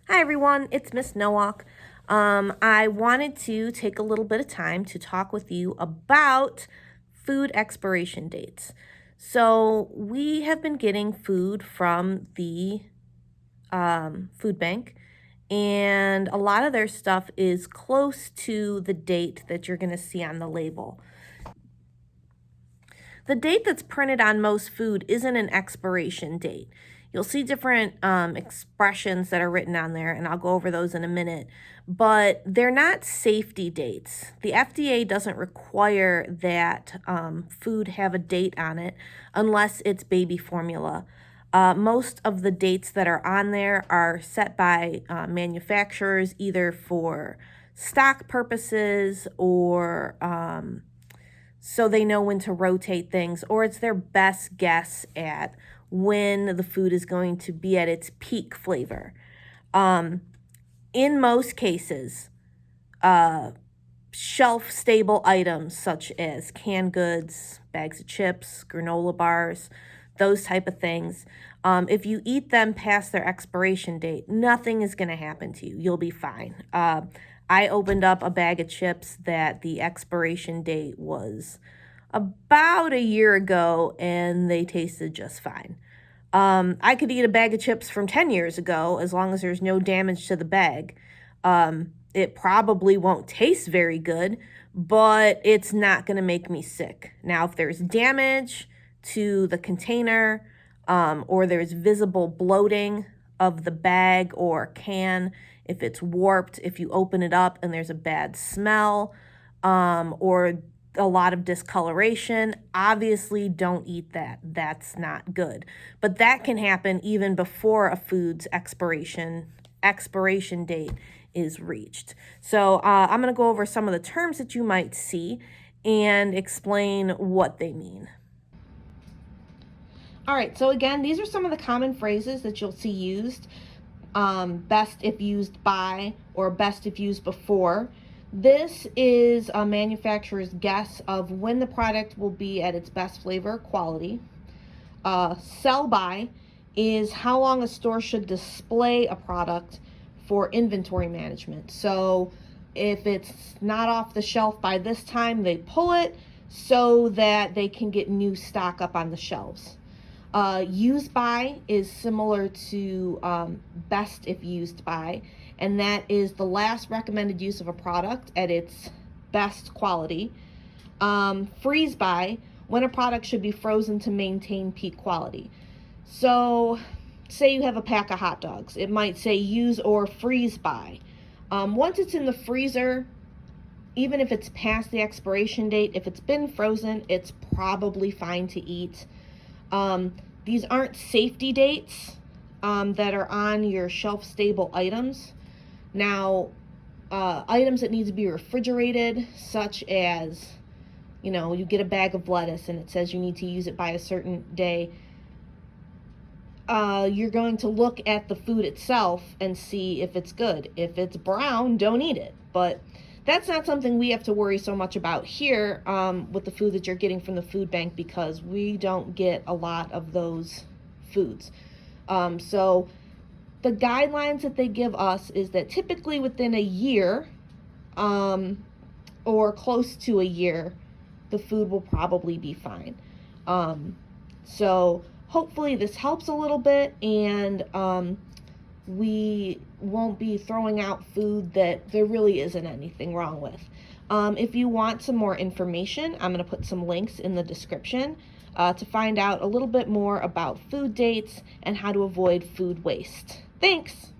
Hi everyone, it's Miss Nowak. I wanted to take a little bit of time to talk with you about food expiration dates. So we have been getting food from the food bank, and a lot of their stuff is close to the date that you're going to see on the label. The date that's printed on most food isn't an expiration date. You'll see different expressions that are written on there, and I'll go over those in a minute, but they're not safety dates. The FDA doesn't require that food have a date on it unless it's baby formula. Most of the dates that are on there are set by manufacturers either for stock purposes or so they know when to rotate things, or it's their best guess at when the food is going to be at its peak flavor. In most cases, shelf stable items such as canned goods, bags of chips, granola bars, those type of things, if you eat them past their expiration date, nothing is going to happen to you. You'll be fine. I opened up a bag of chips that the expiration date was about a year ago, and they tasted just fine. I could eat a bag of chips from 10 years ago as long as there's no damage to the bag. It probably won't taste very good, but it's not going to make me sick. Now, if there's damage to the container, or there's visible bloating of the bag or can, if it's warped, if you open it up and there's a bad smell, or a lot of discoloration, obviously don't eat that. That's not good. But that can happen even before a food's expiration date is reached. So I'm going to go over some of the terms that you might see and explain what they mean. All right, so again, these are some of the common phrases that you'll see used. Best if used by, or best if used before. This is a manufacturer's guess of when the product will be at its best flavor quality. Sell by is how long a store should display a product for inventory management. So if it's not off the shelf by this time, they pull it so that they can get new stock up on the shelves. Use by is similar to best if used by, and that is the last recommended use of a product at its best quality. Freeze by, when a product should be frozen to maintain peak quality. So say you have a pack of hot dogs, it might say use or freeze by. Once it's in the freezer, even if it's past the expiration date, if it's been frozen, it's probably fine to eat. These aren't safety dates that are on your shelf-stable items. Now, items that need to be refrigerated, such as, you get a bag of lettuce and it says you need to use it by a certain day. You're going to look at the food itself and see if it's good. If it's brown, don't eat it. But that's not something we have to worry so much about here with the food that you're getting from the food bank, because we don't get a lot of those foods. So the guidelines that they give us is that typically within a year or close to a year, the food will probably be fine. So hopefully this helps a little bit, and we won't be throwing out food that there really isn't anything wrong with. If you want some more information, I'm going to put some links in the description to find out a little bit more about food dates and how to avoid food waste. Thanks!